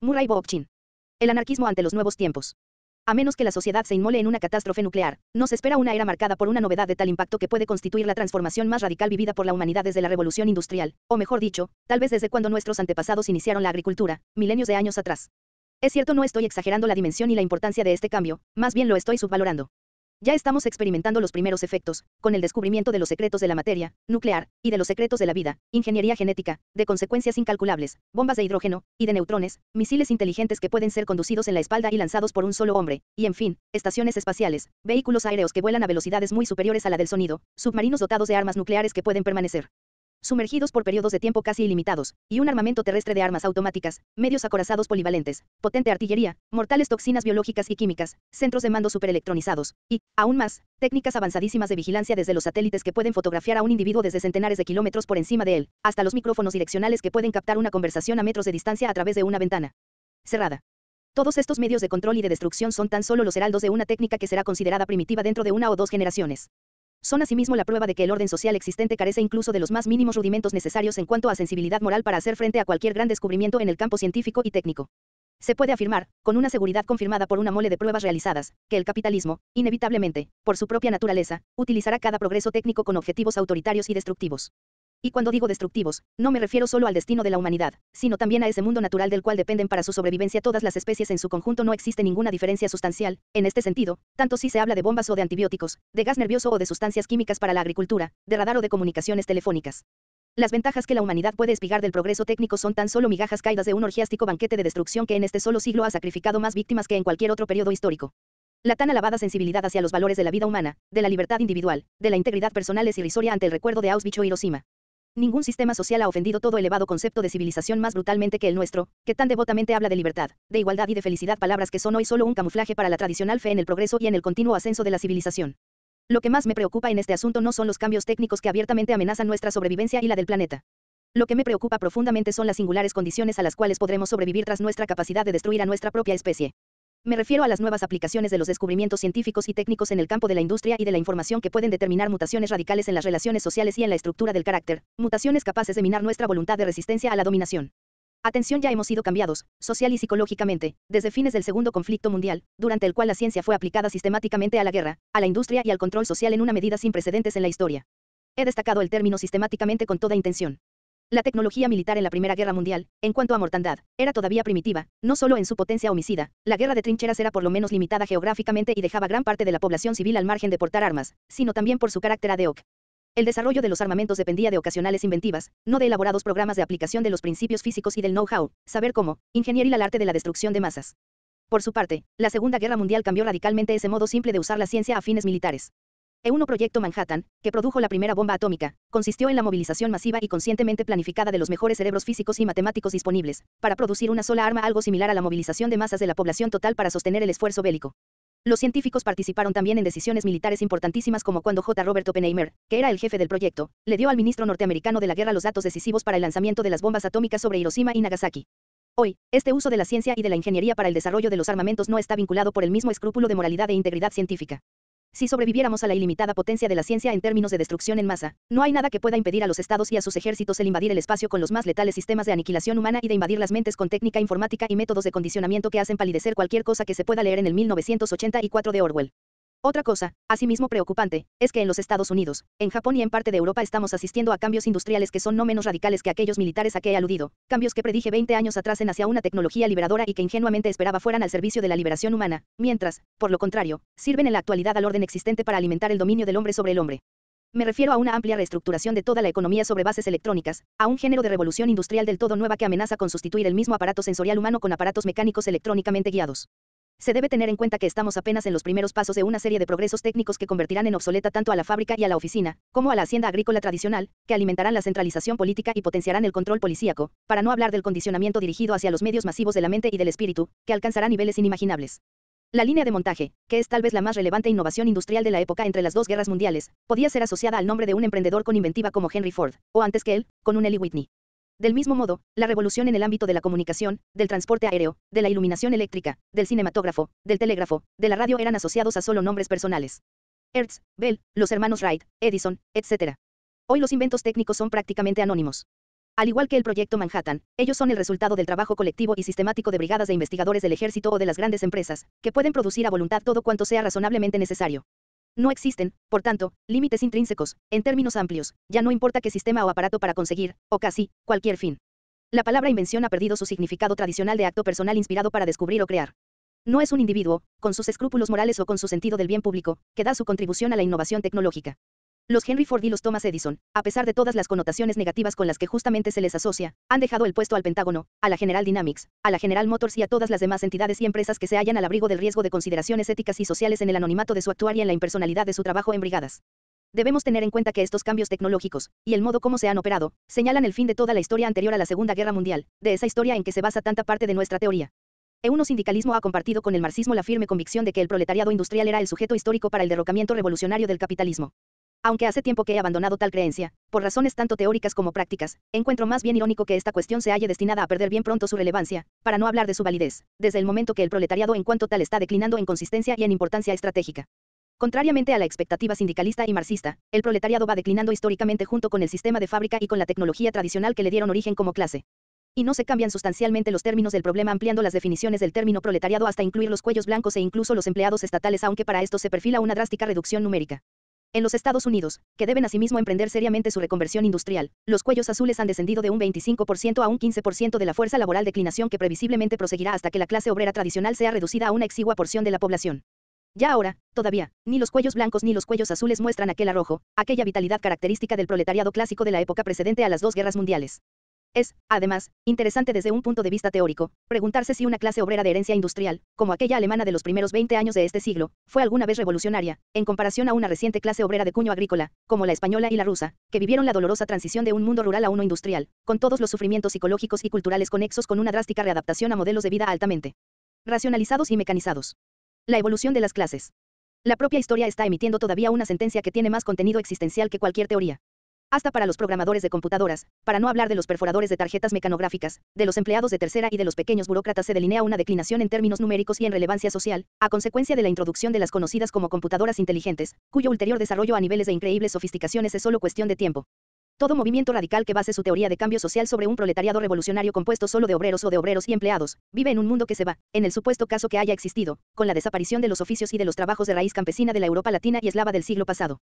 Murray Bookchin. El anarquismo ante los nuevos tiempos. A menos que la sociedad se inmole en una catástrofe nuclear, nos espera una era marcada por una novedad de tal impacto que puede constituir la transformación más radical vivida por la humanidad desde la revolución industrial, o mejor dicho, tal vez desde cuando nuestros antepasados iniciaron la agricultura, milenios de años atrás. Es cierto, no estoy exagerando la dimensión y la importancia de este cambio, más bien lo estoy subvalorando. Ya estamos experimentando los primeros efectos, con el descubrimiento de los secretos de la materia nuclear, y de los secretos de la vida, ingeniería genética, de consecuencias incalculables, bombas de hidrógeno, y de neutrones, misiles inteligentes que pueden ser conducidos en la espalda y lanzados por un solo hombre, y en fin, estaciones espaciales, vehículos aéreos que vuelan a velocidades muy superiores a la del sonido, submarinos dotados de armas nucleares que pueden permanecer sumergidos por periodos de tiempo casi ilimitados, y un armamento terrestre de armas automáticas, medios acorazados polivalentes, potente artillería, mortales toxinas biológicas y químicas, centros de mando superelectronizados, y, aún más, técnicas avanzadísimas de vigilancia desde los satélites que pueden fotografiar a un individuo desde centenares de kilómetros por encima de él, hasta los micrófonos direccionales que pueden captar una conversación a metros de distancia a través de una ventana cerrada. Todos estos medios de control y de destrucción son tan solo los heraldos de una técnica que será considerada primitiva dentro de una o dos generaciones. Son asimismo la prueba de que el orden social existente carece incluso de los más mínimos rudimentos necesarios en cuanto a sensibilidad moral para hacer frente a cualquier gran descubrimiento en el campo científico y técnico. Se puede afirmar, con una seguridad confirmada por una mole de pruebas realizadas, que el capitalismo, inevitablemente, por su propia naturaleza, utilizará cada progreso técnico con objetivos autoritarios y destructivos. Y cuando digo destructivos, no me refiero solo al destino de la humanidad, sino también a ese mundo natural del cual dependen para su sobrevivencia todas las especies en su conjunto. No existe ninguna diferencia sustancial, en este sentido, tanto si se habla de bombas o de antibióticos, de gas nervioso o de sustancias químicas para la agricultura, de radar o de comunicaciones telefónicas. Las ventajas que la humanidad puede espigar del progreso técnico son tan solo migajas caídas de un orgiástico banquete de destrucción que en este solo siglo ha sacrificado más víctimas que en cualquier otro periodo histórico. La tan alabada sensibilidad hacia los valores de la vida humana, de la libertad individual, de la integridad personal es irrisoria ante el recuerdo de Auschwitz o Hiroshima. Ningún sistema social ha ofendido todo elevado concepto de civilización más brutalmente que el nuestro, que tan devotamente habla de libertad, de igualdad y de felicidad, palabras que son hoy solo un camuflaje para la tradicional fe en el progreso y en el continuo ascenso de la civilización. Lo que más me preocupa en este asunto no son los cambios técnicos que abiertamente amenazan nuestra sobrevivencia y la del planeta. Lo que me preocupa profundamente son las singulares condiciones a las cuales podremos sobrevivir tras nuestra capacidad de destruir a nuestra propia especie. Me refiero a las nuevas aplicaciones de los descubrimientos científicos y técnicos en el campo de la industria y de la información que pueden determinar mutaciones radicales en las relaciones sociales y en la estructura del carácter, mutaciones capaces de minar nuestra voluntad de resistencia a la dominación. Atención, ya hemos sido cambiados, social y psicológicamente, desde fines del Segundo Conflicto Mundial, durante el cual la ciencia fue aplicada sistemáticamente a la guerra, a la industria y al control social en una medida sin precedentes en la historia. He destacado el término sistemáticamente con toda intención. La tecnología militar en la Primera Guerra Mundial, en cuanto a mortandad, era todavía primitiva, no solo en su potencia homicida. La guerra de trincheras era por lo menos limitada geográficamente y dejaba gran parte de la población civil al margen de portar armas, sino también por su carácter ad hoc. El desarrollo de los armamentos dependía de ocasionales inventivas, no de elaborados programas de aplicación de los principios físicos y del know-how, saber cómo, ingeniería y el arte de la destrucción de masas. Por su parte, la Segunda Guerra Mundial cambió radicalmente ese modo simple de usar la ciencia a fines militares. E1 Proyecto Manhattan, que produjo la primera bomba atómica, consistió en la movilización masiva y conscientemente planificada de los mejores cerebros físicos y matemáticos disponibles, para producir una sola arma, algo similar a la movilización de masas de la población total para sostener el esfuerzo bélico. Los científicos participaron también en decisiones militares importantísimas, como cuando J. Robert Oppenheimer, que era el jefe del proyecto, le dio al ministro norteamericano de la guerra los datos decisivos para el lanzamiento de las bombas atómicas sobre Hiroshima y Nagasaki. Hoy, este uso de la ciencia y de la ingeniería para el desarrollo de los armamentos no está vinculado por el mismo escrúpulo de moralidad e integridad científica. Si sobreviviéramos a la ilimitada potencia de la ciencia en términos de destrucción en masa, no hay nada que pueda impedir a los estados y a sus ejércitos el invadir el espacio con los más letales sistemas de aniquilación humana y de invadir las mentes con técnica informática y métodos de condicionamiento que hacen palidecer cualquier cosa que se pueda leer en el 1984 de Orwell. Otra cosa, asimismo preocupante, es que en los Estados Unidos, en Japón y en parte de Europa estamos asistiendo a cambios industriales que son no menos radicales que aquellos militares a que he aludido, cambios que predije 20 años atrás en hacia una tecnología liberadora y que ingenuamente esperaba fueran al servicio de la liberación humana, mientras, por lo contrario, sirven en la actualidad al orden existente para alimentar el dominio del hombre sobre el hombre. Me refiero a una amplia reestructuración de toda la economía sobre bases electrónicas, a un género de revolución industrial del todo nueva que amenaza con sustituir el mismo aparato sensorial humano con aparatos mecánicos electrónicamente guiados. Se debe tener en cuenta que estamos apenas en los primeros pasos de una serie de progresos técnicos que convertirán en obsoleta tanto a la fábrica y a la oficina, como a la hacienda agrícola tradicional, que alimentarán la centralización política y potenciarán el control policíaco, para no hablar del condicionamiento dirigido hacia los medios masivos de la mente y del espíritu, que alcanzará niveles inimaginables. La línea de montaje, que es tal vez la más relevante innovación industrial de la época entre las dos guerras mundiales, podía ser asociada al nombre de un emprendedor con inventiva como Henry Ford, o antes que él, con un Eli Whitney. Del mismo modo, la revolución en el ámbito de la comunicación, del transporte aéreo, de la iluminación eléctrica, del cinematógrafo, del telégrafo, de la radio eran asociados a solo nombres personales. Hertz, Bell, los hermanos Wright, Edison, etc. Hoy los inventos técnicos son prácticamente anónimos. Al igual que el Proyecto Manhattan, ellos son el resultado del trabajo colectivo y sistemático de brigadas de investigadores del ejército o de las grandes empresas, que pueden producir a voluntad todo cuanto sea razonablemente necesario. No existen, por tanto, límites intrínsecos, en términos amplios, ya no importa qué sistema o aparato para conseguir, o casi, cualquier fin. La palabra invención ha perdido su significado tradicional de acto personal inspirado para descubrir o crear. No es un individuo, con sus escrúpulos morales o con su sentido del bien público, que da su contribución a la innovación tecnológica. Los Henry Ford y los Thomas Edison, a pesar de todas las connotaciones negativas con las que justamente se les asocia, han dejado el puesto al Pentágono, a la General Dynamics, a la General Motors y a todas las demás entidades y empresas que se hallan al abrigo del riesgo de consideraciones éticas y sociales en el anonimato de su actuar y en la impersonalidad de su trabajo en brigadas. Debemos tener en cuenta que estos cambios tecnológicos, y el modo como se han operado, señalan el fin de toda la historia anterior a la Segunda Guerra Mundial, de esa historia en que se basa tanta parte de nuestra teoría. El sindicalismo ha compartido con el marxismo la firme convicción de que el proletariado industrial era el sujeto histórico para el derrocamiento revolucionario del capitalismo. Aunque hace tiempo que he abandonado tal creencia, por razones tanto teóricas como prácticas, encuentro más bien irónico que esta cuestión se halle destinada a perder bien pronto su relevancia, para no hablar de su validez, desde el momento que el proletariado en cuanto tal está declinando en consistencia y en importancia estratégica. Contrariamente a la expectativa sindicalista y marxista, el proletariado va declinando históricamente junto con el sistema de fábrica y con la tecnología tradicional que le dieron origen como clase. Y no se cambian sustancialmente los términos del problema ampliando las definiciones del término proletariado hasta incluir los cuellos blancos e incluso los empleados estatales, aunque para esto se perfila una drástica reducción numérica. En los Estados Unidos, que deben asimismo emprender seriamente su reconversión industrial, los cuellos azules han descendido de un 25% a un 15% de la fuerza laboral, declinación que previsiblemente proseguirá hasta que la clase obrera tradicional sea reducida a una exigua porción de la población. Ya ahora, todavía, ni los cuellos blancos ni los cuellos azules muestran aquel arrojo, aquella vitalidad característica del proletariado clásico de la época precedente a las dos guerras mundiales. Es, además, interesante desde un punto de vista teórico, preguntarse si una clase obrera de herencia industrial, como aquella alemana de los primeros 20 años de este siglo, fue alguna vez revolucionaria, en comparación a una reciente clase obrera de cuño agrícola, como la española y la rusa, que vivieron la dolorosa transición de un mundo rural a uno industrial, con todos los sufrimientos psicológicos y culturales conexos con una drástica readaptación a modelos de vida altamente racionalizados y mecanizados. La evolución de las clases. La propia historia está emitiendo todavía una sentencia que tiene más contenido existencial que cualquier teoría. Hasta para los programadores de computadoras, para no hablar de los perforadores de tarjetas mecanográficas, de los empleados de tercera y de los pequeños burócratas, se delinea una declinación en términos numéricos y en relevancia social, a consecuencia de la introducción de las conocidas como computadoras inteligentes, cuyo ulterior desarrollo a niveles de increíbles sofisticaciones es solo cuestión de tiempo. Todo movimiento radical que base su teoría de cambio social sobre un proletariado revolucionario compuesto solo de obreros o de obreros y empleados, vive en un mundo que se va, en el supuesto caso que haya existido, con la desaparición de los oficios y de los trabajos de raíz campesina de la Europa latina y eslava del siglo pasado.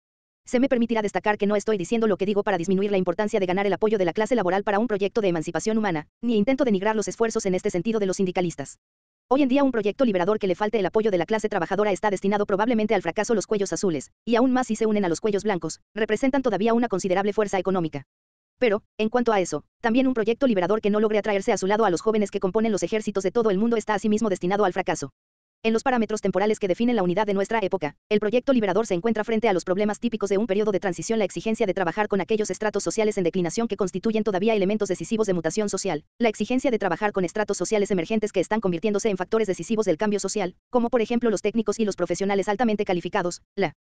Se me permitirá destacar que no estoy diciendo lo que digo para disminuir la importancia de ganar el apoyo de la clase laboral para un proyecto de emancipación humana, ni intento denigrar los esfuerzos en este sentido de los sindicalistas. Hoy en día un proyecto liberador que le falte el apoyo de la clase trabajadora está destinado probablemente al fracaso. Los cuellos azules, y aún más si se unen a los cuellos blancos, representan todavía una considerable fuerza económica. Pero, en cuanto a eso, también un proyecto liberador que no logre atraerse a su lado a los jóvenes que componen los ejércitos de todo el mundo está asimismo destinado al fracaso. En los parámetros temporales que definen la unidad de nuestra época, el proyecto liberador se encuentra frente a los problemas típicos de un periodo de transición: la exigencia de trabajar con aquellos estratos sociales en declinación que constituyen todavía elementos decisivos de mutación social, la exigencia de trabajar con estratos sociales emergentes que están convirtiéndose en factores decisivos del cambio social, como por ejemplo los técnicos y los profesionales altamente calificados, la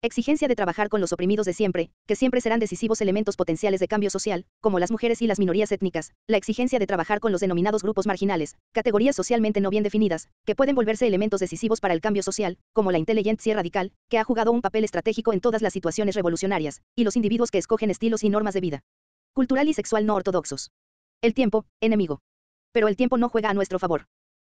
exigencia de trabajar con los oprimidos de siempre, que siempre serán decisivos elementos potenciales de cambio social, como las mujeres y las minorías étnicas, la exigencia de trabajar con los denominados grupos marginales, categorías socialmente no bien definidas, que pueden volverse elementos decisivos para el cambio social, como la inteligencia radical, que ha jugado un papel estratégico en todas las situaciones revolucionarias, y los individuos que escogen estilos y normas de vida cultural y sexual no ortodoxos. El tiempo, enemigo. Pero el tiempo no juega a nuestro favor.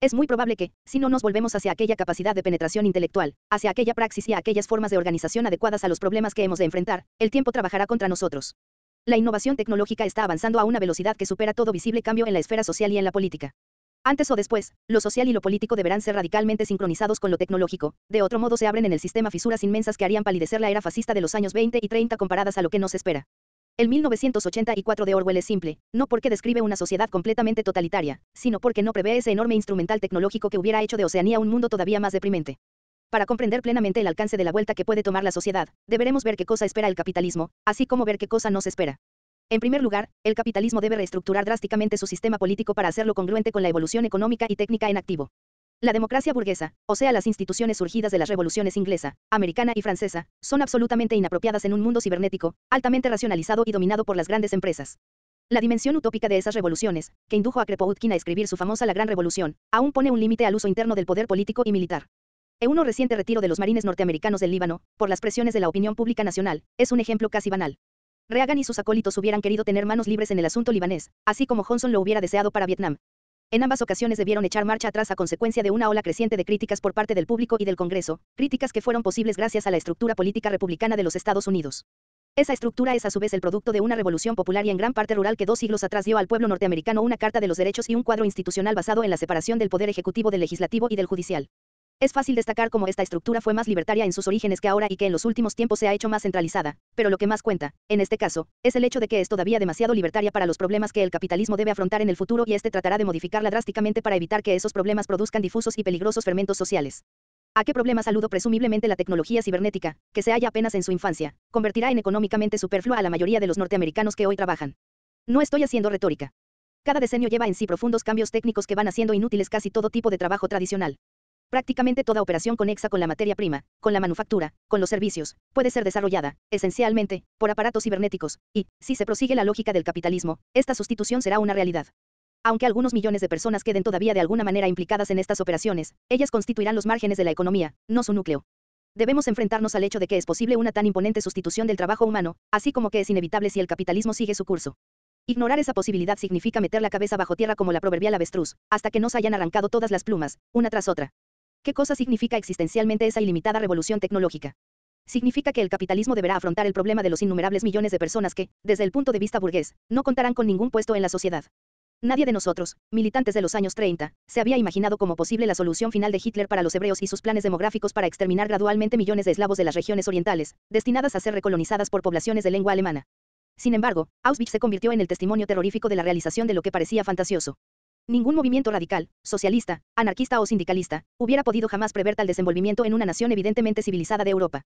Es muy probable que, si no nos volvemos hacia aquella capacidad de penetración intelectual, hacia aquella praxis y a aquellas formas de organización adecuadas a los problemas que hemos de enfrentar, el tiempo trabajará contra nosotros. La innovación tecnológica está avanzando a una velocidad que supera todo visible cambio en la esfera social y en la política. Antes o después, lo social y lo político deberán ser radicalmente sincronizados con lo tecnológico, de otro modo se abren en el sistema fisuras inmensas que harían palidecer la era fascista de los años 20 y 30 comparadas a lo que nos espera. El 1984 de Orwell es simple, no porque describe una sociedad completamente totalitaria, sino porque no prevé ese enorme instrumental tecnológico que hubiera hecho de Oceanía un mundo todavía más deprimente. Para comprender plenamente el alcance de la vuelta que puede tomar la sociedad, deberemos ver qué cosa espera el capitalismo, así como ver qué cosa nos espera. En primer lugar, el capitalismo debe reestructurar drásticamente su sistema político para hacerlo congruente con la evolución económica y técnica en activo. La democracia burguesa, o sea las instituciones surgidas de las revoluciones inglesa, americana y francesa, son absolutamente inapropiadas en un mundo cibernético, altamente racionalizado y dominado por las grandes empresas. La dimensión utópica de esas revoluciones, que indujo a Kropotkin a escribir su famosa La Gran Revolución, aún pone un límite al uso interno del poder político y militar. Un reciente retiro de los marines norteamericanos del Líbano, por las presiones de la opinión pública nacional, es un ejemplo casi banal. Reagan y sus acólitos hubieran querido tener manos libres en el asunto libanés, así como Johnson lo hubiera deseado para Vietnam. En ambas ocasiones debieron echar marcha atrás a consecuencia de una ola creciente de críticas por parte del público y del Congreso, críticas que fueron posibles gracias a la estructura política republicana de los Estados Unidos. Esa estructura es a su vez el producto de una revolución popular y en gran parte rural que 2 siglos atrás dio al pueblo norteamericano una Carta de los Derechos y un cuadro institucional basado en la separación del poder ejecutivo del legislativo y del judicial. Es fácil destacar cómo esta estructura fue más libertaria en sus orígenes que ahora y que en los últimos tiempos se ha hecho más centralizada, pero lo que más cuenta, en este caso, es el hecho de que es todavía demasiado libertaria para los problemas que el capitalismo debe afrontar en el futuro y este tratará de modificarla drásticamente para evitar que esos problemas produzcan difusos y peligrosos fermentos sociales. ¿A qué problema aludo? Presumiblemente la tecnología cibernética, que se halla apenas en su infancia, convertirá en económicamente superflua a la mayoría de los norteamericanos que hoy trabajan. No estoy haciendo retórica. Cada decenio lleva en sí profundos cambios técnicos que van haciendo inútiles casi todo tipo de trabajo tradicional. Prácticamente toda operación conexa con la materia prima, con la manufactura, con los servicios, puede ser desarrollada, esencialmente, por aparatos cibernéticos, y, si se prosigue la lógica del capitalismo, esta sustitución será una realidad. Aunque algunos millones de personas queden todavía de alguna manera implicadas en estas operaciones, ellas constituirán los márgenes de la economía, no su núcleo. Debemos enfrentarnos al hecho de que es posible una tan imponente sustitución del trabajo humano, así como que es inevitable si el capitalismo sigue su curso. Ignorar esa posibilidad significa meter la cabeza bajo tierra como la proverbial avestruz, hasta que nos hayan arrancado todas las plumas, una tras otra. ¿Qué cosa significa existencialmente esa ilimitada revolución tecnológica? Significa que el capitalismo deberá afrontar el problema de los innumerables millones de personas que, desde el punto de vista burgués, no contarán con ningún puesto en la sociedad. Nadie de nosotros, militantes de los años 30, se había imaginado como posible la solución final de Hitler para los hebreos y sus planes demográficos para exterminar gradualmente millones de eslavos de las regiones orientales, destinadas a ser recolonizadas por poblaciones de lengua alemana. Sin embargo, Auschwitz se convirtió en el testimonio terrorífico de la realización de lo que parecía fantasioso. Ningún movimiento radical, socialista, anarquista o sindicalista, hubiera podido jamás prever tal desenvolvimiento en una nación evidentemente civilizada de Europa.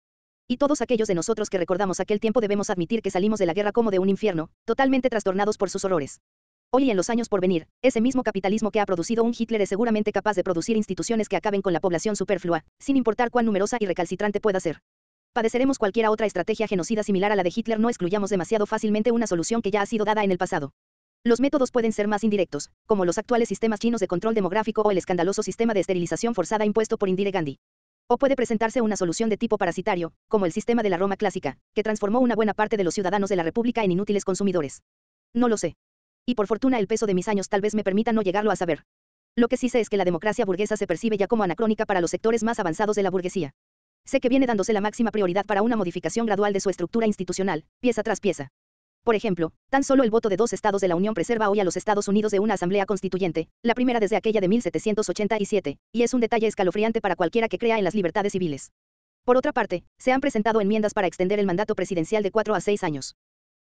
Y todos aquellos de nosotros que recordamos aquel tiempo debemos admitir que salimos de la guerra como de un infierno, totalmente trastornados por sus horrores. Hoy y en los años por venir, ese mismo capitalismo que ha producido un Hitler es seguramente capaz de producir instituciones que acaben con la población superflua, sin importar cuán numerosa y recalcitrante pueda ser. Padeceremos cualquiera otra estrategia genocida similar a la de Hitler, no excluyamos demasiado fácilmente una solución que ya ha sido dada en el pasado. Los métodos pueden ser más indirectos, como los actuales sistemas chinos de control demográfico o el escandaloso sistema de esterilización forzada impuesto por Indira Gandhi. O puede presentarse una solución de tipo parasitario, como el sistema de la Roma clásica, que transformó una buena parte de los ciudadanos de la República en inútiles consumidores. No lo sé. Y por fortuna el peso de mis años tal vez me permita no llegarlo a saber. Lo que sí sé es que la democracia burguesa se percibe ya como anacrónica para los sectores más avanzados de la burguesía. Sé que viene dándose la máxima prioridad para una modificación gradual de su estructura institucional, pieza tras pieza. Por ejemplo, tan solo el voto de 2 estados de la Unión preserva hoy a los Estados Unidos de una asamblea constituyente, la primera desde aquella de 1787, y es un detalle escalofriante para cualquiera que crea en las libertades civiles. Por otra parte, se han presentado enmiendas para extender el mandato presidencial de 4 a 6 años.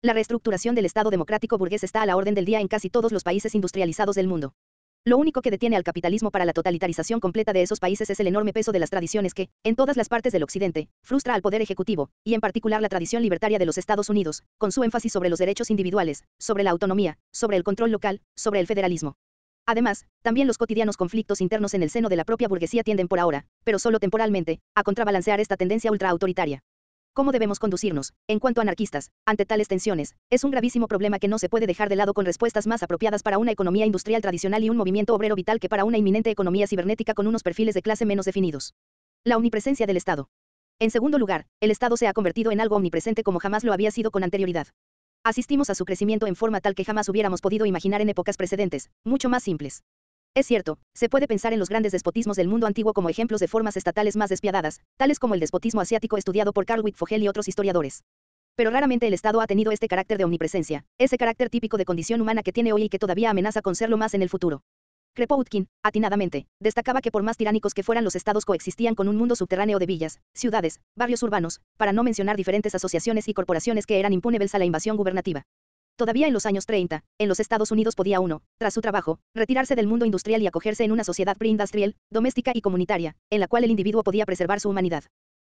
La reestructuración del Estado democrático burgués está a la orden del día en casi todos los países industrializados del mundo. Lo único que detiene al capitalismo para la totalitarización completa de esos países es el enorme peso de las tradiciones que, en todas las partes del Occidente, frustra al poder ejecutivo, y en particular la tradición libertaria de los Estados Unidos, con su énfasis sobre los derechos individuales, sobre la autonomía, sobre el control local, sobre el federalismo. Además, también los cotidianos conflictos internos en el seno de la propia burguesía tienden por ahora, pero solo temporalmente, a contrabalancear esta tendencia ultraautoritaria. ¿Cómo debemos conducirnos, en cuanto anarquistas, ante tales tensiones? Es un gravísimo problema que no se puede dejar de lado con respuestas más apropiadas para una economía industrial tradicional y un movimiento obrero vital que para una inminente economía cibernética con unos perfiles de clase menos definidos. La omnipresencia del Estado. En segundo lugar, el Estado se ha convertido en algo omnipresente como jamás lo había sido con anterioridad. Asistimos a su crecimiento en forma tal que jamás hubiéramos podido imaginar en épocas precedentes, mucho más simples. Es cierto, se puede pensar en los grandes despotismos del mundo antiguo como ejemplos de formas estatales más despiadadas, tales como el despotismo asiático estudiado por Carl Wittfogel y otros historiadores. Pero raramente el Estado ha tenido este carácter de omnipresencia, ese carácter típico de condición humana que tiene hoy y que todavía amenaza con serlo más en el futuro. Kropotkin, atinadamente, destacaba que por más tiránicos que fueran los estados coexistían con un mundo subterráneo de villas, ciudades, barrios urbanos, para no mencionar diferentes asociaciones y corporaciones que eran impunes a la invasión gubernativa. Todavía en los años 30, en los Estados Unidos podía uno, tras su trabajo, retirarse del mundo industrial y acogerse en una sociedad preindustrial, doméstica y comunitaria, en la cual el individuo podía preservar su humanidad.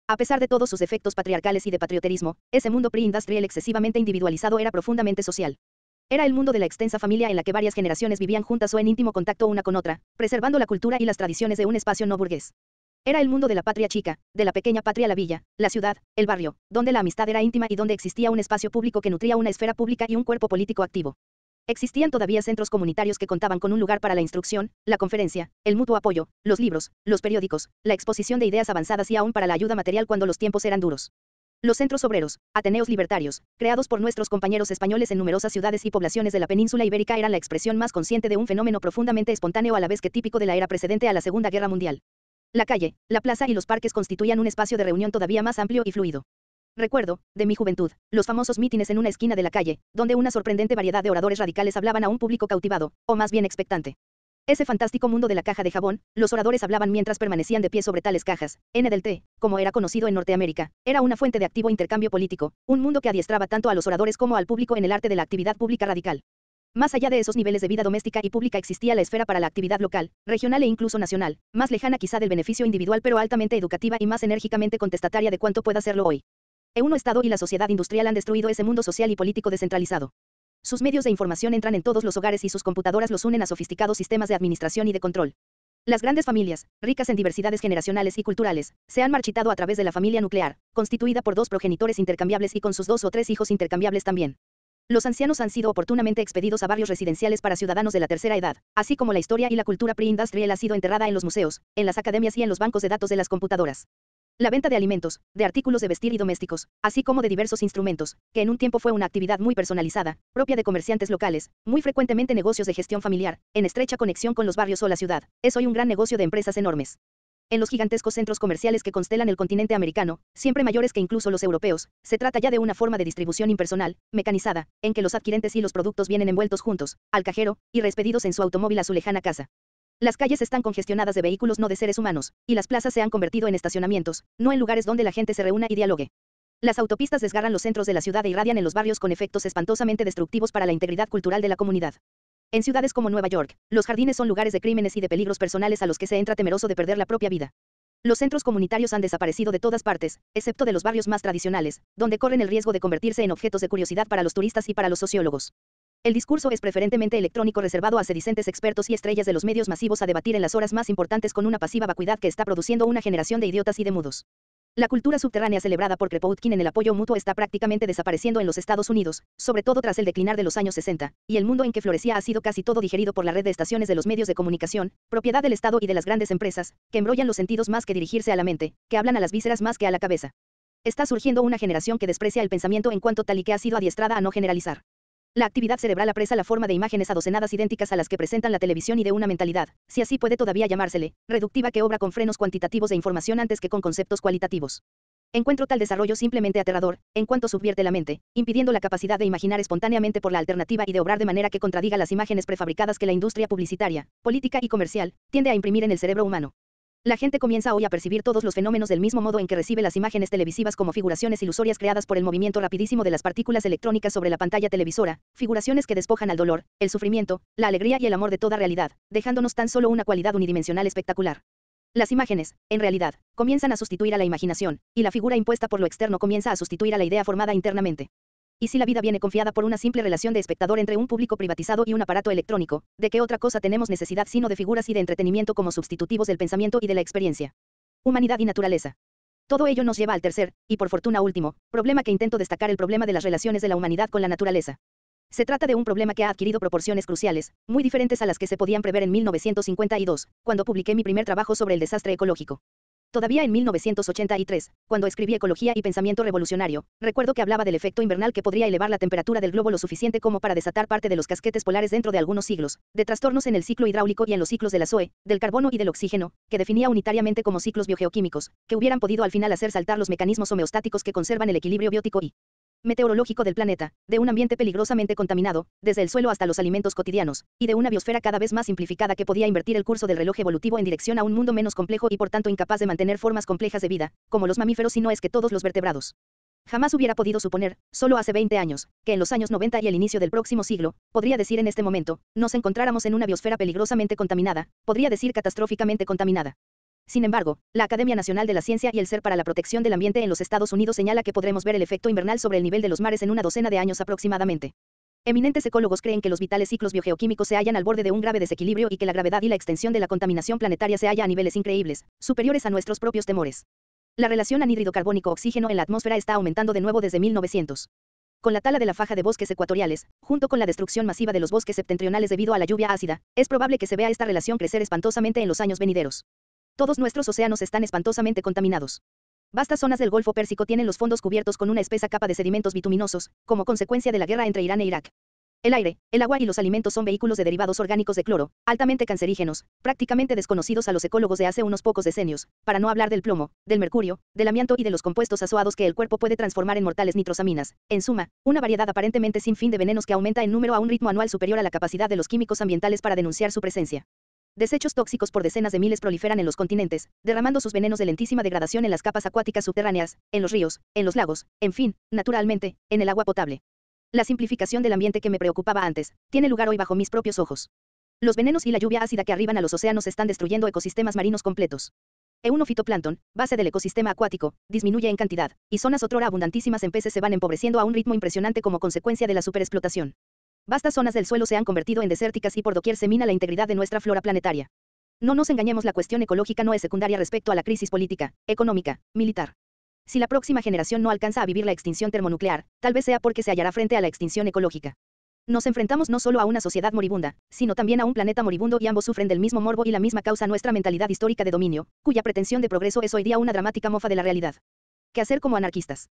A pesar de todos sus efectos patriarcales y de patrioterismo, ese mundo preindustrial excesivamente individualizado era profundamente social. Era el mundo de la extensa familia en la que varias generaciones vivían juntas o en íntimo contacto una con otra, preservando la cultura y las tradiciones de un espacio no burgués. Era el mundo de la patria chica, de la pequeña patria la villa, la ciudad, el barrio, donde la amistad era íntima y donde existía un espacio público que nutría una esfera pública y un cuerpo político activo. Existían todavía centros comunitarios que contaban con un lugar para la instrucción, la conferencia, el mutuo apoyo, los libros, los periódicos, la exposición de ideas avanzadas y aún para la ayuda material cuando los tiempos eran duros. Los centros obreros, ateneos libertarios, creados por nuestros compañeros españoles en numerosas ciudades y poblaciones de la península ibérica eran la expresión más consciente de un fenómeno profundamente espontáneo a la vez que típico de la era precedente a la Segunda Guerra Mundial. La calle, la plaza y los parques constituían un espacio de reunión todavía más amplio y fluido. Recuerdo, de mi juventud, los famosos mítines en una esquina de la calle, donde una sorprendente variedad de oradores radicales hablaban a un público cautivado, o más bien expectante. Ese fantástico mundo de la caja de jabón, los oradores hablaban mientras permanecían de pie sobre tales cajas. N del T, como era conocido en Norteamérica, era una fuente de activo intercambio político, un mundo que adiestraba tanto a los oradores como al público en el arte de la actividad pública radical. Más allá de esos niveles de vida doméstica y pública existía la esfera para la actividad local, regional e incluso nacional, más lejana quizá del beneficio individual pero altamente educativa y más enérgicamente contestataria de cuanto pueda serlo hoy. El Estado y la sociedad industrial han destruido ese mundo social y político descentralizado. Sus medios de información entran en todos los hogares y sus computadoras los unen a sofisticados sistemas de administración y de control. Las grandes familias, ricas en diversidades generacionales y culturales, se han marchitado a través de la familia nuclear, constituida por dos progenitores intercambiables y con sus 2 o 3 hijos intercambiables también. Los ancianos han sido oportunamente expedidos a barrios residenciales para ciudadanos de la tercera edad, así como la historia y la cultura pre-industrial ha sido enterrada en los museos, en las academias y en los bancos de datos de las computadoras. La venta de alimentos, de artículos de vestir y domésticos, así como de diversos instrumentos, que en un tiempo fue una actividad muy personalizada, propia de comerciantes locales, muy frecuentemente negocios de gestión familiar, en estrecha conexión con los barrios o la ciudad, es hoy un gran negocio de empresas enormes. En los gigantescos centros comerciales que constelan el continente americano, siempre mayores que incluso los europeos, se trata ya de una forma de distribución impersonal, mecanizada, en que los adquirentes y los productos vienen envueltos juntos, al cajero, y respedidos en su automóvil a su lejana casa. Las calles están congestionadas de vehículos no de seres humanos, y las plazas se han convertido en estacionamientos, no en lugares donde la gente se reúna y dialogue. Las autopistas desgarran los centros de la ciudad e irradian en los barrios con efectos espantosamente destructivos para la integridad cultural de la comunidad. En ciudades como Nueva York, los jardines son lugares de crímenes y de peligros personales a los que se entra temeroso de perder la propia vida. Los centros comunitarios han desaparecido de todas partes, excepto de los barrios más tradicionales, donde corren el riesgo de convertirse en objetos de curiosidad para los turistas y para los sociólogos. El discurso es preferentemente electrónico reservado a sedicentes expertos y estrellas de los medios masivos a debatir en las horas más importantes con una pasiva vacuidad que está produciendo una generación de idiotas y de mudos. La cultura subterránea celebrada por Kropotkin en el apoyo mutuo está prácticamente desapareciendo en los Estados Unidos, sobre todo tras el declinar de los años 60, y el mundo en que florecía ha sido casi todo digerido por la red de estaciones de los medios de comunicación, propiedad del Estado y de las grandes empresas, que embrollan los sentidos más que dirigirse a la mente, que hablan a las vísceras más que a la cabeza. Está surgiendo una generación que desprecia el pensamiento en cuanto tal y que ha sido adiestrada a no generalizar. La actividad cerebral apresa la forma de imágenes adocenadas idénticas a las que presentan la televisión y de una mentalidad, si así puede todavía llamársele, reductiva que obra con frenos cuantitativos de información antes que con conceptos cualitativos. Encuentro tal desarrollo simplemente aterrador, en cuanto subvierte la mente, impidiendo la capacidad de imaginar espontáneamente por la alternativa y de obrar de manera que contradiga las imágenes prefabricadas que la industria publicitaria, política y comercial, tiende a imprimir en el cerebro humano. La gente comienza hoy a percibir todos los fenómenos del mismo modo en que recibe las imágenes televisivas como figuraciones ilusorias creadas por el movimiento rapidísimo de las partículas electrónicas sobre la pantalla televisora, figuraciones que despojan al dolor, el sufrimiento, la alegría y el amor de toda realidad, dejándonos tan solo una cualidad unidimensional espectacular. Las imágenes, en realidad, comienzan a sustituir a la imaginación, y la figura impuesta por lo externo comienza a sustituir a la idea formada internamente. ¿Y si la vida viene confiada por una simple relación de espectador entre un público privatizado y un aparato electrónico, de qué otra cosa tenemos necesidad sino de figuras y de entretenimiento como sustitutivos del pensamiento y de la experiencia? Humanidad y naturaleza. Todo ello nos lleva al tercer, y por fortuna último, problema que intento destacar: el problema de las relaciones de la humanidad con la naturaleza. Se trata de un problema que ha adquirido proporciones cruciales, muy diferentes a las que se podían prever en 1952, cuando publiqué mi primer trabajo sobre el desastre ecológico. Todavía en 1983, cuando escribí Ecología y Pensamiento Revolucionario, recuerdo que hablaba del efecto invernal que podría elevar la temperatura del globo lo suficiente como para desatar parte de los casquetes polares dentro de algunos siglos, de trastornos en el ciclo hidráulico y en los ciclos de la SOE, del carbono y del oxígeno, que definía unitariamente como ciclos biogeoquímicos, que hubieran podido al final hacer saltar los mecanismos homeostáticos que conservan el equilibrio biótico y meteorológico del planeta, de un ambiente peligrosamente contaminado, desde el suelo hasta los alimentos cotidianos, y de una biosfera cada vez más simplificada que podía invertir el curso del reloj evolutivo en dirección a un mundo menos complejo y por tanto incapaz de mantener formas complejas de vida, como los mamíferos si no es que todos los vertebrados. Jamás hubiera podido suponer, solo hace 20 años, que en los años 90 y el inicio del próximo siglo, podría decir en este momento, nos encontráramos en una biosfera peligrosamente contaminada, podría decir catastróficamente contaminada. Sin embargo, la Academia Nacional de la Ciencia y el Ser para la Protección del Ambiente en los Estados Unidos señala que podremos ver el efecto invernal sobre el nivel de los mares en una docena de años aproximadamente. Eminentes ecólogos creen que los vitales ciclos biogeoquímicos se hallan al borde de un grave desequilibrio y que la gravedad y la extensión de la contaminación planetaria se halla a niveles increíbles, superiores a nuestros propios temores. La relación anhídrido carbónico-oxígeno en la atmósfera está aumentando de nuevo desde 1900. Con la tala de la faja de bosques ecuatoriales, junto con la destrucción masiva de los bosques septentrionales debido a la lluvia ácida, es probable que se vea esta relación crecer espantosamente en los años venideros. Todos nuestros océanos están espantosamente contaminados. Vastas zonas del Golfo Pérsico tienen los fondos cubiertos con una espesa capa de sedimentos bituminosos, como consecuencia de la guerra entre Irán e Irak. El aire, el agua y los alimentos son vehículos de derivados orgánicos de cloro, altamente cancerígenos, prácticamente desconocidos a los ecólogos de hace unos pocos decenios, para no hablar del plomo, del mercurio, del amianto y de los compuestos azoados que el cuerpo puede transformar en mortales nitrosaminas. En suma, una variedad aparentemente sin fin de venenos que aumenta en número a un ritmo anual superior a la capacidad de los químicos ambientales para denunciar su presencia. Desechos tóxicos por decenas de miles proliferan en los continentes, derramando sus venenos de lentísima degradación en las capas acuáticas subterráneas, en los ríos, en los lagos, en fin, naturalmente, en el agua potable. La simplificación del ambiente que me preocupaba antes, tiene lugar hoy bajo mis propios ojos. Los venenos y la lluvia ácida que arriban a los océanos están destruyendo ecosistemas marinos completos. Fitoplancton, base del ecosistema acuático, disminuye en cantidad, y zonas otrora abundantísimas en peces se van empobreciendo a un ritmo impresionante como consecuencia de la superexplotación. Vastas zonas del suelo se han convertido en desérticas y por doquier se mina la integridad de nuestra flora planetaria. No nos engañemos, la cuestión ecológica no es secundaria respecto a la crisis política, económica, militar. Si la próxima generación no alcanza a vivir la extinción termonuclear, tal vez sea porque se hallará frente a la extinción ecológica. Nos enfrentamos no solo a una sociedad moribunda, sino también a un planeta moribundo y ambos sufren del mismo morbo y la misma causa, nuestra mentalidad histórica de dominio, cuya pretensión de progreso es hoy día una dramática mofa de la realidad. ¿Qué hacer como anarquistas?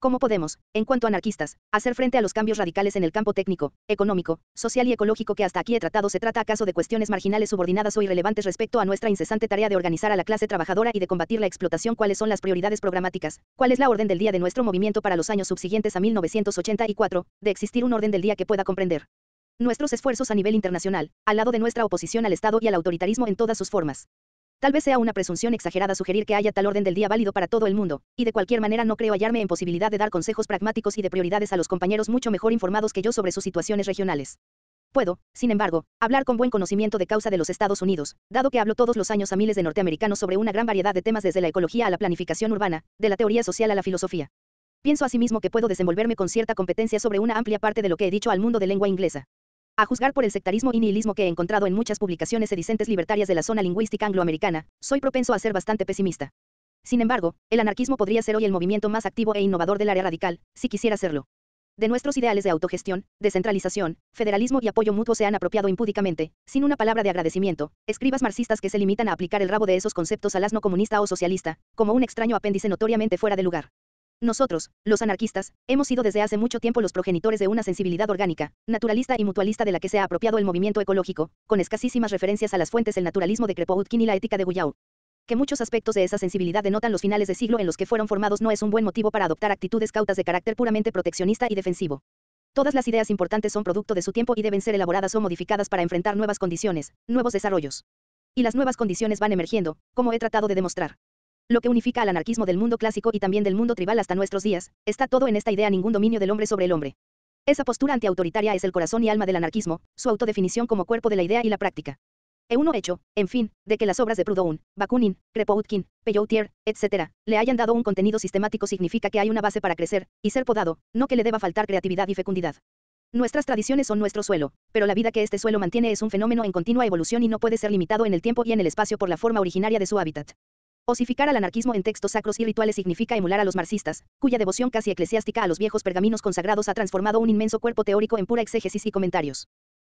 ¿Cómo podemos, en cuanto anarquistas, hacer frente a los cambios radicales en el campo técnico, económico, social y ecológico que hasta aquí he tratado? ¿Se trata acaso de cuestiones marginales, subordinadas o irrelevantes respecto a nuestra incesante tarea de organizar a la clase trabajadora y de combatir la explotación? ¿Cuáles son las prioridades programáticas? ¿Cuál es la orden del día de nuestro movimiento para los años subsiguientes a 1984? De existir un orden del día que pueda comprender nuestros esfuerzos a nivel internacional, al lado de nuestra oposición al Estado y al autoritarismo en todas sus formas. Tal vez sea una presunción exagerada sugerir que haya tal orden del día válido para todo el mundo, y de cualquier manera no creo hallarme en posibilidad de dar consejos pragmáticos y de prioridades a los compañeros mucho mejor informados que yo sobre sus situaciones regionales. Puedo, sin embargo, hablar con buen conocimiento de causa de los Estados Unidos, dado que hablo todos los años a miles de norteamericanos sobre una gran variedad de temas desde la ecología a la planificación urbana, de la teoría social a la filosofía. Pienso asimismo que puedo desenvolverme con cierta competencia sobre una amplia parte de lo que he dicho al mundo de lengua inglesa. A juzgar por el sectarismo y nihilismo que he encontrado en muchas publicaciones sedicentes libertarias de la zona lingüística angloamericana, soy propenso a ser bastante pesimista. Sin embargo, el anarquismo podría ser hoy el movimiento más activo e innovador del área radical, si quisiera serlo. De nuestros ideales de autogestión, descentralización, federalismo y apoyo mutuo se han apropiado impúdicamente, sin una palabra de agradecimiento, escribas marxistas que se limitan a aplicar el rabo de esos conceptos al asno comunista o socialista, como un extraño apéndice notoriamente fuera de lugar. Nosotros, los anarquistas, hemos sido desde hace mucho tiempo los progenitores de una sensibilidad orgánica, naturalista y mutualista de la que se ha apropiado el movimiento ecológico, con escasísimas referencias a las fuentes del naturalismo de Kropotkin y la ética de Guyau. Que muchos aspectos de esa sensibilidad denotan los finales de siglo en los que fueron formados no es un buen motivo para adoptar actitudes cautas de carácter puramente proteccionista y defensivo. Todas las ideas importantes son producto de su tiempo y deben ser elaboradas o modificadas para enfrentar nuevas condiciones, nuevos desarrollos. Y las nuevas condiciones van emergiendo, como he tratado de demostrar. Lo que unifica al anarquismo del mundo clásico y también del mundo tribal hasta nuestros días, está todo en esta idea: ningún dominio del hombre sobre el hombre. Esa postura antiautoritaria es el corazón y alma del anarquismo, su autodefinición como cuerpo de la idea y la práctica. Uno hecho, en fin, de que las obras de Proudhon, Bakunin, Kropotkin, Pelloutier, etc., le hayan dado un contenido sistemático significa que hay una base para crecer y ser podado, no que le deba faltar creatividad y fecundidad. Nuestras tradiciones son nuestro suelo, pero la vida que este suelo mantiene es un fenómeno en continua evolución y no puede ser limitado en el tiempo y en el espacio por la forma originaria de su hábitat. Osificar al anarquismo en textos sacros y rituales significa emular a los marxistas, cuya devoción casi eclesiástica a los viejos pergaminos consagrados ha transformado un inmenso cuerpo teórico en pura exégesis y comentarios.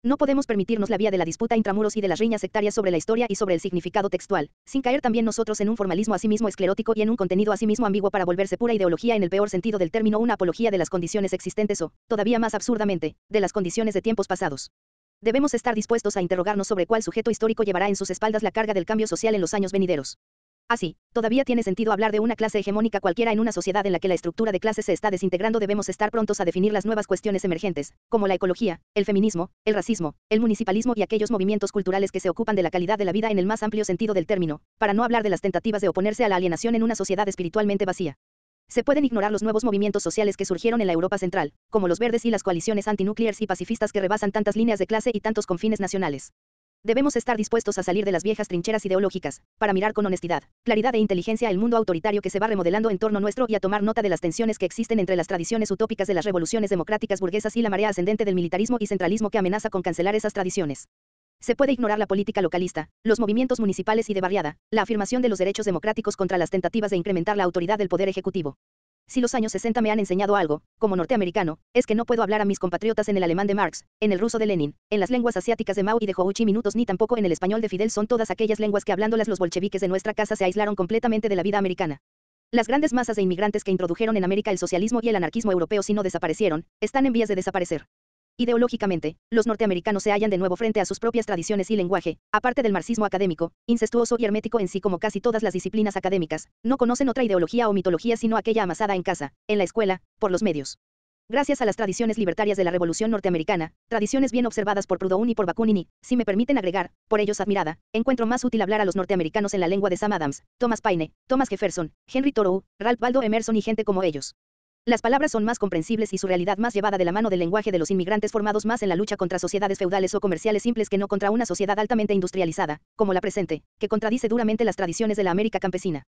No podemos permitirnos la vía de la disputa intramuros y de las riñas sectarias sobre la historia y sobre el significado textual, sin caer también nosotros en un formalismo asimismo esclerótico y en un contenido asimismo ambiguo para volverse pura ideología en el peor sentido del término, una apología de las condiciones existentes o, todavía más absurdamente, de las condiciones de tiempos pasados. Debemos estar dispuestos a interrogarnos sobre cuál sujeto histórico llevará en sus espaldas la carga del cambio social en los años venideros. Así, todavía tiene sentido hablar de una clase hegemónica cualquiera en una sociedad en la que la estructura de clases se está desintegrando. Debemos estar prontos a definir las nuevas cuestiones emergentes, como la ecología, el feminismo, el racismo, el municipalismo y aquellos movimientos culturales que se ocupan de la calidad de la vida en el más amplio sentido del término, para no hablar de las tentativas de oponerse a la alienación en una sociedad espiritualmente vacía. Se pueden ignorar los nuevos movimientos sociales que surgieron en la Europa central, como los verdes y las coaliciones antinucleares y pacifistas que rebasan tantas líneas de clase y tantos confines nacionales. Debemos estar dispuestos a salir de las viejas trincheras ideológicas, para mirar con honestidad, claridad e inteligencia el mundo autoritario que se va remodelando en torno nuestro y a tomar nota de las tensiones que existen entre las tradiciones utópicas de las revoluciones democráticas burguesas y la marea ascendente del militarismo y centralismo que amenaza con cancelar esas tradiciones. Se puede ignorar la política localista, los movimientos municipales y de barriada, la afirmación de los derechos democráticos contra las tentativas de incrementar la autoridad del poder ejecutivo. Si los años 60 me han enseñado algo, como norteamericano, es que no puedo hablar a mis compatriotas en el alemán de Marx, en el ruso de Lenin, en las lenguas asiáticas de Mao y de Ho Chi Minh, ni tampoco en el español de Fidel. Son todas aquellas lenguas que hablándolas los bolcheviques de nuestra casa se aislaron completamente de la vida americana. Las grandes masas de inmigrantes que introdujeron en América el socialismo y el anarquismo europeo si no desaparecieron, están en vías de desaparecer. Ideológicamente, los norteamericanos se hallan de nuevo frente a sus propias tradiciones y lenguaje, aparte del marxismo académico, incestuoso y hermético en sí como casi todas las disciplinas académicas, no conocen otra ideología o mitología sino aquella amasada en casa, en la escuela, por los medios. Gracias a las tradiciones libertarias de la Revolución Norteamericana, tradiciones bien observadas por Proudhon y por Bakunin y, si me permiten agregar, por ellos admirada, encuentro más útil hablar a los norteamericanos en la lengua de Sam Adams, Thomas Paine, Thomas Jefferson, Henry Thoreau, Ralph Waldo Emerson y gente como ellos. Las palabras son más comprensibles y su realidad más llevada de la mano del lenguaje de los inmigrantes formados más en la lucha contra sociedades feudales o comerciales simples que no contra una sociedad altamente industrializada, como la presente, que contradice duramente las tradiciones de la América campesina.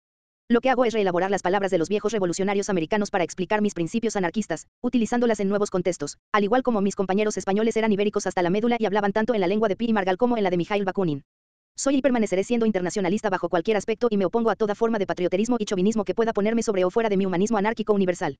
Lo que hago es reelaborar las palabras de los viejos revolucionarios americanos para explicar mis principios anarquistas, utilizándolas en nuevos contextos, al igual como mis compañeros españoles eran ibéricos hasta la médula y hablaban tanto en la lengua de Pi y Margal como en la de Mikhail Bakunin. Soy y permaneceré siendo internacionalista bajo cualquier aspecto y me opongo a toda forma de patrioterismo y chauvinismo que pueda ponerme sobre o fuera de mi humanismo anárquico universal.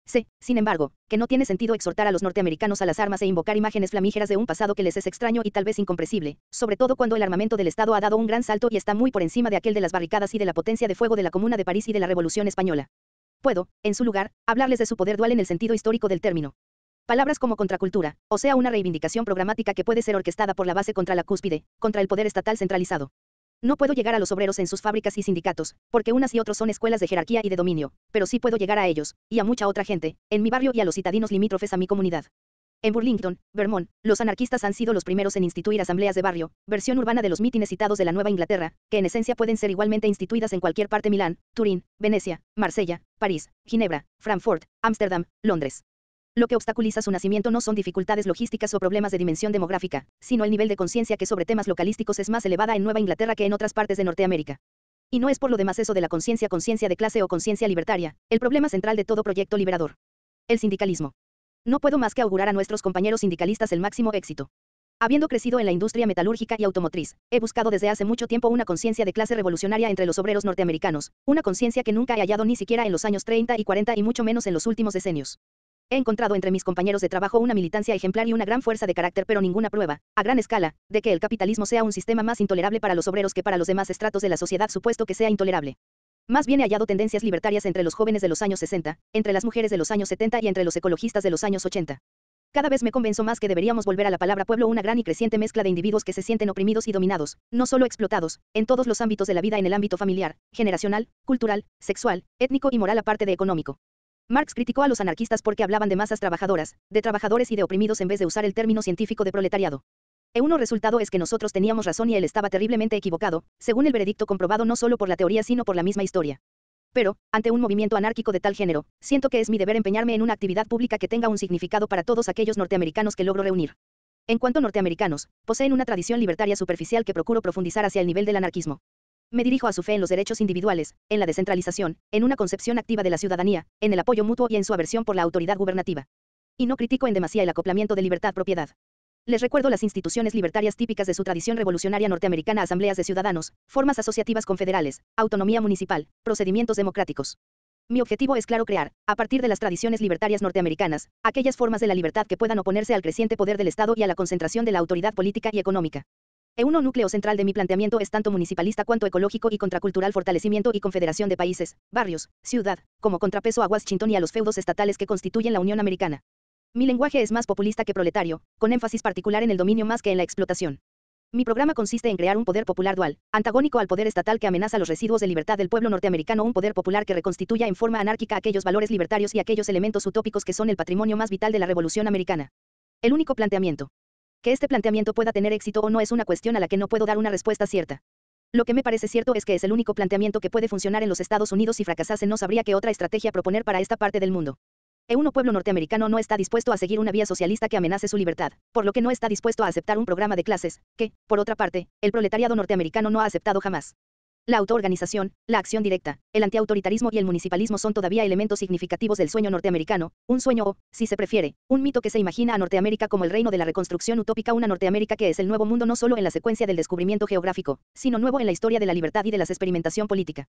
Sé, sin embargo, que no tiene sentido exhortar a los norteamericanos a las armas e invocar imágenes flamígeras de un pasado que les es extraño y tal vez incomprensible, sobre todo cuando el armamento del Estado ha dado un gran salto y está muy por encima de aquel de las barricadas y de la potencia de fuego de la Comuna de París y de la Revolución Española. Puedo, en su lugar, hablarles de su poder dual en el sentido histórico del término. Palabras como contracultura, o sea, una reivindicación programática que puede ser orquestada por la base contra la cúspide, contra el poder estatal centralizado. No puedo llegar a los obreros en sus fábricas y sindicatos, porque unas y otros son escuelas de jerarquía y de dominio, pero sí puedo llegar a ellos, y a mucha otra gente, en mi barrio y a los citadinos limítrofes a mi comunidad. En Burlington, Vermont, los anarquistas han sido los primeros en instituir asambleas de barrio, versión urbana de los mítines citados de la Nueva Inglaterra, que en esencia pueden ser igualmente instituidas en cualquier parte: Milán, Turín, Venecia, Marsella, París, Ginebra, Frankfurt, Ámsterdam, Londres. Lo que obstaculiza su nacimiento no son dificultades logísticas o problemas de dimensión demográfica, sino el nivel de conciencia que sobre temas localísticos es más elevada en Nueva Inglaterra que en otras partes de Norteamérica. Y no es por lo demás eso de la conciencia de clase o conciencia libertaria, el problema central de todo proyecto liberador. El sindicalismo. No puedo más que augurar a nuestros compañeros sindicalistas el máximo éxito. Habiendo crecido en la industria metalúrgica y automotriz, he buscado desde hace mucho tiempo una conciencia de clase revolucionaria entre los obreros norteamericanos, una conciencia que nunca he hallado ni siquiera en los años 30 y 40 y mucho menos en los últimos decenios. He encontrado entre mis compañeros de trabajo una militancia ejemplar y una gran fuerza de carácter, pero ninguna prueba, a gran escala, de que el capitalismo sea un sistema más intolerable para los obreros que para los demás estratos de la sociedad, supuesto que sea intolerable. Más bien he hallado tendencias libertarias entre los jóvenes de los años 60, entre las mujeres de los años 70 y entre los ecologistas de los años 80. Cada vez me convenzo más que deberíamos volver a la palabra pueblo, una gran y creciente mezcla de individuos que se sienten oprimidos y dominados, no solo explotados, en todos los ámbitos de la vida, en el ámbito familiar, generacional, cultural, sexual, étnico y moral, aparte de económico. Marx criticó a los anarquistas porque hablaban de masas trabajadoras, de trabajadores y de oprimidos en vez de usar el término científico de proletariado. Un resultado es que nosotros teníamos razón y él estaba terriblemente equivocado, según el veredicto comprobado no solo por la teoría sino por la misma historia. Pero, ante un movimiento anárquico de tal género, siento que es mi deber empeñarme en una actividad pública que tenga un significado para todos aquellos norteamericanos que logro reunir. En cuanto norteamericanos, poseen una tradición libertaria superficial que procuro profundizar hacia el nivel del anarquismo. Me dirijo a su fe en los derechos individuales, en la descentralización, en una concepción activa de la ciudadanía, en el apoyo mutuo y en su aversión por la autoridad gubernativa. Y no critico en demasía el acoplamiento de libertad-propiedad. Les recuerdo las instituciones libertarias típicas de su tradición revolucionaria norteamericana: asambleas de ciudadanos, formas asociativas confederales, autonomía municipal, procedimientos democráticos. Mi objetivo es claro: crear, a partir de las tradiciones libertarias norteamericanas, aquellas formas de la libertad que puedan oponerse al creciente poder del Estado y a la concentración de la autoridad política y económica. Un núcleo central de mi planteamiento es tanto municipalista cuanto ecológico y contracultural: fortalecimiento y confederación de países, barrios, ciudad, como contrapeso a Washington y a los feudos estatales que constituyen la Unión Americana. Mi lenguaje es más populista que proletario, con énfasis particular en el dominio más que en la explotación. Mi programa consiste en crear un poder popular dual, antagónico al poder estatal que amenaza los residuos de libertad del pueblo norteamericano, un poder popular que reconstituya en forma anárquica aquellos valores libertarios y aquellos elementos utópicos que son el patrimonio más vital de la Revolución Americana. El único planteamiento. Que este planteamiento pueda tener éxito o no es una cuestión a la que no puedo dar una respuesta cierta. Lo que me parece cierto es que es el único planteamiento que puede funcionar en los Estados Unidos. Si fracasase, no sabría qué otra estrategia proponer para esta parte del mundo. Un pueblo norteamericano no está dispuesto a seguir una vía socialista que amenace su libertad, por lo que no está dispuesto a aceptar un programa de clases, que, por otra parte, el proletariado norteamericano no ha aceptado jamás. La autoorganización, la acción directa, el antiautoritarismo y el municipalismo son todavía elementos significativos del sueño norteamericano, un sueño o, si se prefiere, un mito que se imagina a Norteamérica como el reino de la reconstrucción utópica, una Norteamérica que es el nuevo mundo no solo en la secuencia del descubrimiento geográfico, sino nuevo en la historia de la libertad y de la experimentación política.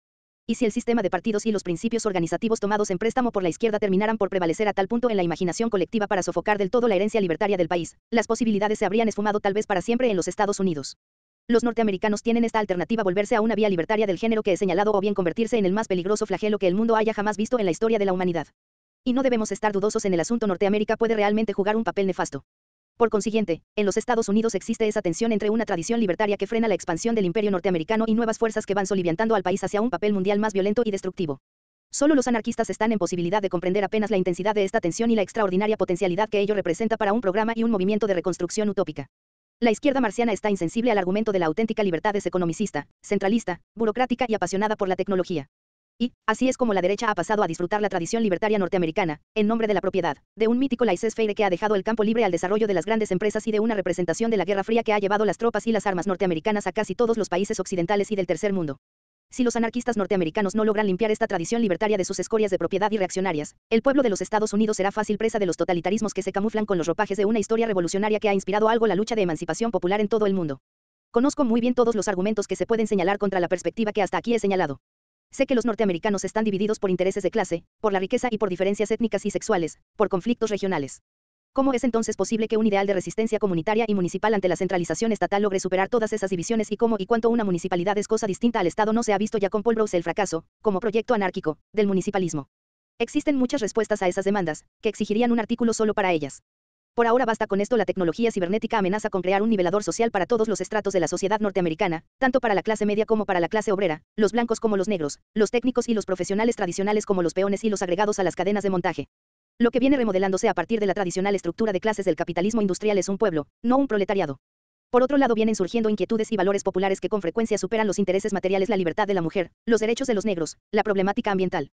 Y si el sistema de partidos y los principios organizativos tomados en préstamo por la izquierda terminaran por prevalecer a tal punto en la imaginación colectiva para sofocar del todo la herencia libertaria del país, las posibilidades se habrían esfumado tal vez para siempre en los Estados Unidos. Los norteamericanos tienen esta alternativa: volverse a una vía libertaria del género que he señalado, o bien convertirse en el más peligroso flagelo que el mundo haya jamás visto en la historia de la humanidad. Y no debemos estar dudosos en el asunto: Norteamérica puede realmente jugar un papel nefasto. Por consiguiente, en los Estados Unidos existe esa tensión entre una tradición libertaria que frena la expansión del imperio norteamericano y nuevas fuerzas que van soliviantando al país hacia un papel mundial más violento y destructivo. Solo los anarquistas están en posibilidad de comprender apenas la intensidad de esta tensión y la extraordinaria potencialidad que ello representa para un programa y un movimiento de reconstrucción utópica. La izquierda marciana está insensible al argumento de la auténtica libertad: es economicista, centralista, burocrática y apasionada por la tecnología. Y, así es como la derecha ha pasado a disfrutar la tradición libertaria norteamericana, en nombre de la propiedad, de un mítico laissez-faire que ha dejado el campo libre al desarrollo de las grandes empresas y de una representación de la Guerra Fría que ha llevado las tropas y las armas norteamericanas a casi todos los países occidentales y del tercer mundo. Si los anarquistas norteamericanos no logran limpiar esta tradición libertaria de sus escorias de propiedad y reaccionarias, el pueblo de los Estados Unidos será fácil presa de los totalitarismos que se camuflan con los ropajes de una historia revolucionaria que ha inspirado algo la lucha de emancipación popular en todo el mundo. Conozco muy bien todos los argumentos que se pueden señalar contra la perspectiva que hasta aquí he señalado. Sé que los norteamericanos están divididos por intereses de clase, por la riqueza y por diferencias étnicas y sexuales, por conflictos regionales. ¿Cómo es entonces posible que un ideal de resistencia comunitaria y municipal ante la centralización estatal logre superar todas esas divisiones, y cómo y cuánto una municipalidad es cosa distinta al Estado no se ha visto ya con Paul Browse el fracaso, como proyecto anárquico, del municipalismo? Existen muchas respuestas a esas demandas, que exigirían un artículo solo para ellas. Por ahora basta con esto: la tecnología cibernética amenaza con crear un nivelador social para todos los estratos de la sociedad norteamericana, tanto para la clase media como para la clase obrera, los blancos como los negros, los técnicos y los profesionales tradicionales como los peones y los agregados a las cadenas de montaje. Lo que viene remodelándose a partir de la tradicional estructura de clases del capitalismo industrial es un pueblo, no un proletariado. Por otro lado, vienen surgiendo inquietudes y valores populares que con frecuencia superan los intereses materiales: la libertad de la mujer, los derechos de los negros, la problemática ambiental.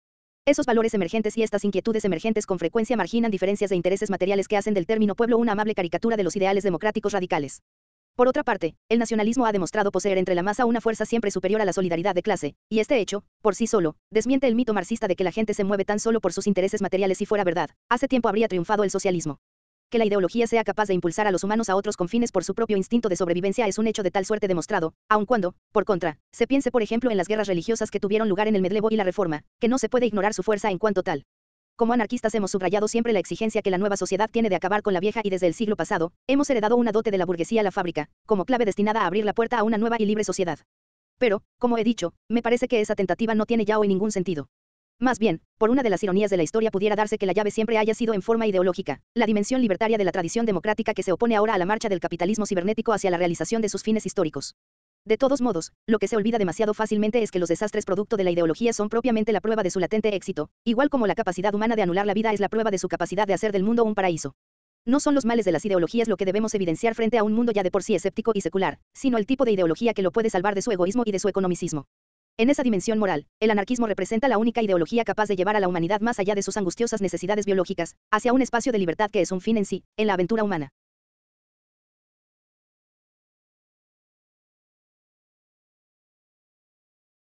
Esos valores emergentes y estas inquietudes emergentes con frecuencia marginan diferencias de intereses materiales que hacen del término pueblo una amable caricatura de los ideales democráticos radicales. Por otra parte, el nacionalismo ha demostrado poseer entre la masa una fuerza siempre superior a la solidaridad de clase, y este hecho, por sí solo, desmiente el mito marxista de que la gente se mueve tan solo por sus intereses materiales. Si fuera verdad, hace tiempo habría triunfado el socialismo. Que la ideología sea capaz de impulsar a los humanos a otros confines por su propio instinto de sobrevivencia es un hecho de tal suerte demostrado, aun cuando, por contra, se piense por ejemplo en las guerras religiosas que tuvieron lugar en el medievo y la Reforma, que no se puede ignorar su fuerza en cuanto tal. Como anarquistas hemos subrayado siempre la exigencia que la nueva sociedad tiene de acabar con la vieja, y desde el siglo pasado, hemos heredado una dote de la burguesía, la fábrica, como clave destinada a abrir la puerta a una nueva y libre sociedad. Pero, como he dicho, me parece que esa tentativa no tiene ya hoy ningún sentido. Más bien, por una de las ironías de la historia pudiera darse que la llave siempre haya sido en forma ideológica, la dimensión libertaria de la tradición democrática que se opone ahora a la marcha del capitalismo cibernético hacia la realización de sus fines históricos. De todos modos, lo que se olvida demasiado fácilmente es que los desastres producto de la ideología son propiamente la prueba de su latente éxito, igual como la capacidad humana de anular la vida es la prueba de su capacidad de hacer del mundo un paraíso. No son los males de las ideologías lo que debemos evidenciar frente a un mundo ya de por sí escéptico y secular, sino el tipo de ideología que lo puede salvar de su egoísmo y de su economicismo. En esa dimensión moral, el anarquismo representa la única ideología capaz de llevar a la humanidad más allá de sus angustiosas necesidades biológicas, hacia un espacio de libertad que es un fin en sí, en la aventura humana.